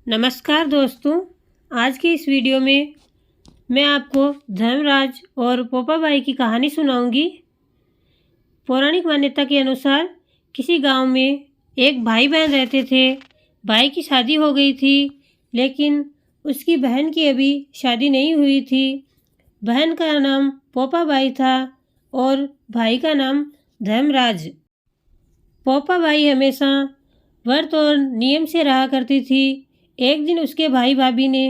नमस्कार दोस्तों, आज की इस वीडियो में मैं आपको धर्मराज और पोपाबाई की कहानी सुनाऊंगी। पौराणिक मान्यता के अनुसार किसी गांव में एक भाई बहन रहते थे। भाई की शादी हो गई थी, लेकिन उसकी बहन की अभी शादी नहीं हुई थी। बहन का नाम पोपाबाई था और भाई का नाम धर्मराज। पोपाबाई हमेशा व्रत और नियम से रहा करती थी। एक दिन उसके भाई भाभी ने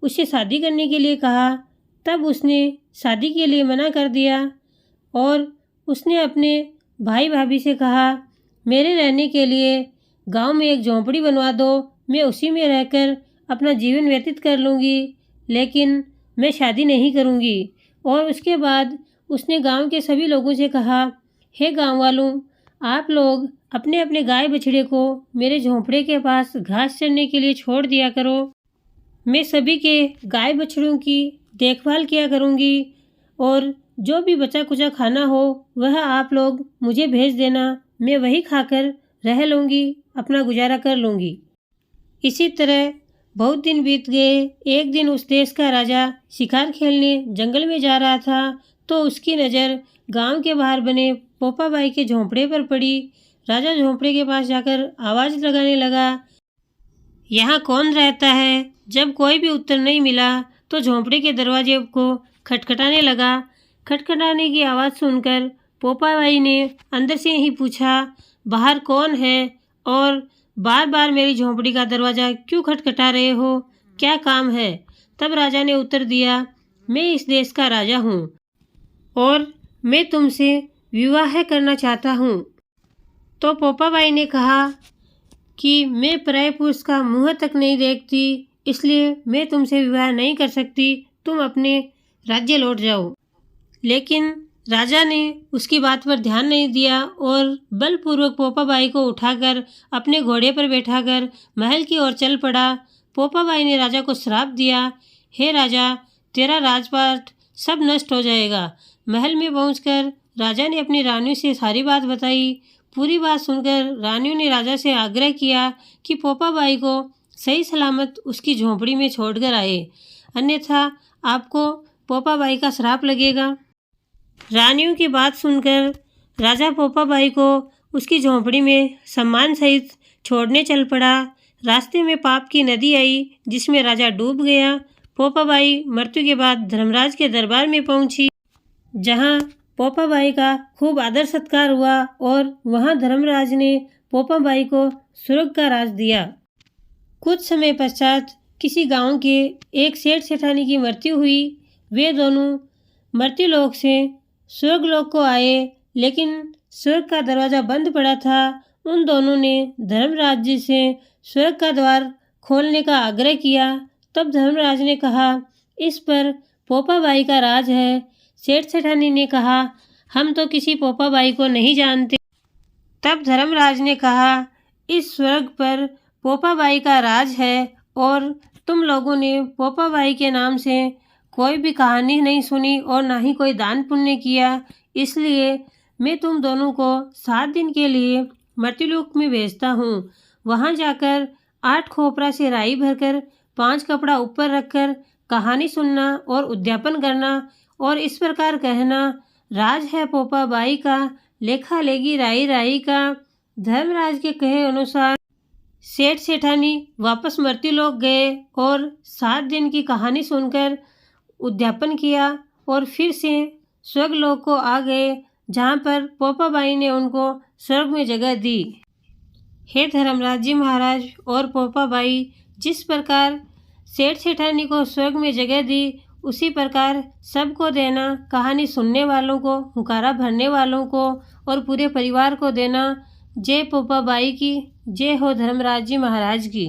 उससे शादी करने के लिए कहा, तब उसने शादी के लिए मना कर दिया और उसने अपने भाई भाभी से कहा, मेरे रहने के लिए गांव में एक झोंपड़ी बनवा दो, मैं उसी में रहकर अपना जीवन व्यतीत कर लूँगी, लेकिन मैं शादी नहीं करूँगी। और उसके बाद उसने गांव के सभी लोगों से कहा, हे गांव वालों, आप लोग अपने अपने गाय बछड़े को मेरे झोंपड़े के पास घास चरने के लिए छोड़ दिया करो। मैं सभी के गाय बछड़ों की देखभाल किया करूँगी और जो भी बचा कुचा खाना हो वह आप लोग मुझे भेज देना, मैं वही खाकर रह लूँगी, अपना गुजारा कर लूँगी। इसी तरह बहुत दिन बीत गए। एक दिन उस देश का राजा शिकार खेलने जंगल में जा रहा था, तो उसकी नज़र गांव के बाहर बने पोपाबाई के झोंपड़े पर पड़ी। राजा झोंपड़े के पास जाकर आवाज़ लगाने लगा, यहाँ कौन रहता है? जब कोई भी उत्तर नहीं मिला तो झोंपड़े के दरवाजे को खटखटाने लगा। खटखटाने की आवाज़ सुनकर पोपाबाई ने अंदर से ही पूछा, बाहर कौन है और बार बार मेरी झोंपड़ी का दरवाज़ा क्यों खटखटा रहे हो? क्या काम है? तब राजा ने उत्तर दिया, मैं इस देश का राजा हूँ और मैं तुमसे विवाह करना चाहता हूँ। तो पोपाबाई ने कहा कि मैं पराये पुरुष का मुँह तक नहीं देखती, इसलिए मैं तुमसे विवाह नहीं कर सकती, तुम अपने राज्य लौट जाओ। लेकिन राजा ने उसकी बात पर ध्यान नहीं दिया और बलपूर्वक पोपाबाई को उठाकर अपने घोड़े पर बैठाकर महल की ओर चल पड़ा। पोपाबाई ने राजा को श्राप दिया, हे राजा, तेरा राजपाट सब नष्ट हो जाएगा। महल में पहुंचकर राजा ने अपनी रानियों से सारी बात बताई। पूरी बात सुनकर रानियों ने राजा से आग्रह किया कि पोपाबाई को सही सलामत उसकी झोंपड़ी में छोड़कर आए, अन्यथा आपको पोपाबाई का श्राप लगेगा। रानियों की बात सुनकर राजा पोपाबाई को उसकी झोंपड़ी में सम्मान सहित छोड़ने चल पड़ा। रास्ते में पाप की नदी आई, जिसमें राजा डूब गया। पोपाबाई मृत्यु के बाद धर्मराज के दरबार में पहुंची, जहां पोपाबाई का खूब आदर सत्कार हुआ और वहां धर्मराज ने पोपाबाई को स्वर्ग का राज दिया। कुछ समय पश्चात किसी गांव के एक सेठ सेठानी की मृत्यु हुई। वे दोनों मृत्युलोक से स्वर्गलोक को आए, लेकिन स्वर्ग का दरवाज़ा बंद पड़ा था। उन दोनों ने धर्मराज जी से स्वर्ग का द्वार खोलने का आग्रह किया। तब धर्मराज ने कहा, इस पर पोपाबाई का राज है। सेठ सेठानी ने कहा, हम तो किसी पोपाबाई को नहीं जानते। तब धर्मराज ने कहा, इस स्वर्ग पर पोपाबाई का राज है और तुम लोगों ने पोपाबाई के नाम से कोई भी कहानी नहीं सुनी और ना ही कोई दान पुण्य किया, इसलिए मैं तुम दोनों को 7 दिन के लिए मर्त्युलोक में भेजता हूँ। वहाँ जाकर 8 खोपरा से राई भरकर 5 कपड़ा ऊपर रखकर कहानी सुनना और उद्यापन करना और इस प्रकार कहना, राज है पोपाबाई का, लेखा लेगी राई राई का। धर्मराज के कहे अनुसार सेठ सेठानी वापस मर्त्युलोक गए और 7 दिन की कहानी सुनकर उद्यापन किया और फिर से स्वर्गलोक को आ गए, जहाँ पर पोपाबाई ने उनको स्वर्ग में जगह दी। हे धर्मराज जी महाराज और पोपाबाई, जिस प्रकार सेठ सेठानी को स्वर्ग में जगह दी, उसी प्रकार सबको देना, कहानी सुनने वालों को, हुंकारा भरने वालों को और पूरे परिवार को देना। जय पोपाबाई की, जय हो धर्मराज जी महाराज की।